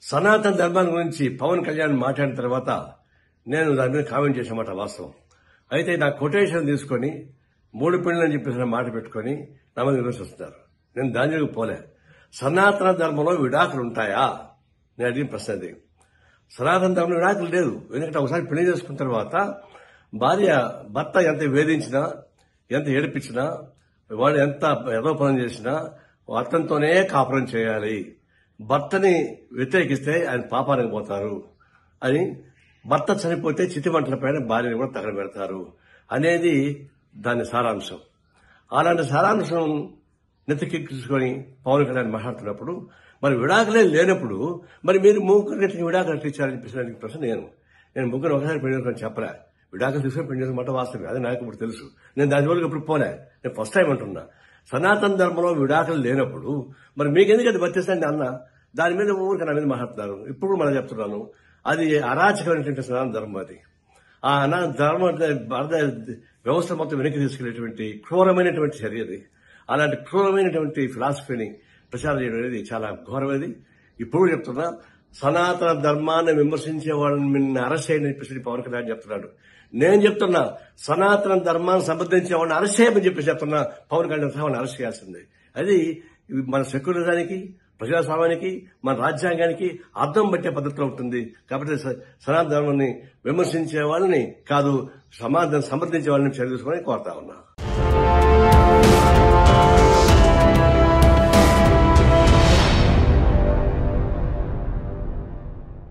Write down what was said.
సనాతన ధర్మాన్ని గురించి పవన్ కళ్యాణ్ మాట్లాడిన తర్వాత నేను దాని మీద కామెంట్ చేసామాట వాస్తవం. అయితే నా కొటేషన్ తీసుకొని 3 పెళ్లి అని చెప్పేసి మాట పెట్టుకుని నా మీద విమర్శిస్తున్నారు. నేను దాని జోలికి పోలే. సనాతన ధర్మంలో విడాకులు ఉంటాయా? నేను అడిగిన ప్రశ్న అది. సనాతన ధర్మంలో విడాకులు లేదు. ఎందుకంటే ఒకసారి పెళ్లి చేసుకున్న తర్వాత భర్త ఎంత వేధించినా, ఎంత ఏడిపించినా, వాడు ఎంత ఏదో పనం చేసినా అతనితోనే కాపురం చేయాలి. భర్తని వ్యతిరేకిస్తే ఆయన పాపానికి పోతారు అని, భర్త చనిపోతే చితిమంటల పైన భార్యని కూడా తగలబెడతారు అనేది దాని సారాంశం. అలాంటి సారాంశం నెత్తికెక్కించుకొని పవన్ కళ్యాణ్ మాట్లాడుతున్నప్పుడు మరి విడాకులే లేనప్పుడు మరి మీరు ముగ్గురికి విడాకులు ఎట్లా ఇచ్చారని చెప్పేసి ప్రశ్న నేను ముగ్గురు ఒకసారి పెళ్లి చేసుకొని చెప్పలే. విడాకులు తీసుకొని పెళ్లి చేసుకున్న మాట వాస్తవం. అది నాకు ఇప్పుడు తెలుసు. నేను దాని జోలికి ఇప్పుడు పోలే. నేను ఫస్ట్ టైం అంటున్నా. సనాతన ధర్మంలో విడాకులు లేనప్పుడు మరి మీకెందుకు అది వర్తిస్తాను అన్న దాని మీద ఊరికి నా మీద మాట్లాడుతున్నారు. ఇప్పుడు మనం చెప్తున్నాను, అది అరాచకమైనటువంటి సనాతన ధర్మం. అది ఆ ధర్మ వ్యవస్థ మొత్తం వెనక్కి తీసుకెళ్లేటువంటి క్రూరమైనటువంటి చర్య అది. అలాంటి క్రూరమైనటువంటి ఫిలాసఫీని ప్రచారం చేయడం అనేది చాలా ఘోరమైనది. ఇప్పుడు చెప్తున్నా, సనాతన ధర్మాన్ని విమర్శించే వాళ్ళని అరెస్ట్ చేయని చెప్పేసి పవన్ కళ్యాణ్ చెప్తున్నాడు. నేను చెప్తున్నా, సనాతన ధర్మాన్ని సమర్థించే వాళ్ళని అరెస్ట్ చేయమని చెప్పేసి చెప్తున్నా. పవన్ కళ్యాణ్ వాళ్ళని అరెస్ట్ చేయాల్సిందే. అది మన సెక్యులరిజానికి, ప్రజాస్వామ్యానికి, మన రాజ్యాంగానికి అర్థం పట్టే పద్ధతిలో ఉంటుంది. కాబట్టి సనాతన ధర్మాన్ని విమర్శించే వాళ్ళని కాదు, సమాజాన్ని సమర్థించే వాళ్ళని చర్య తీసుకోవాలని కోరుతా ఉన్నా.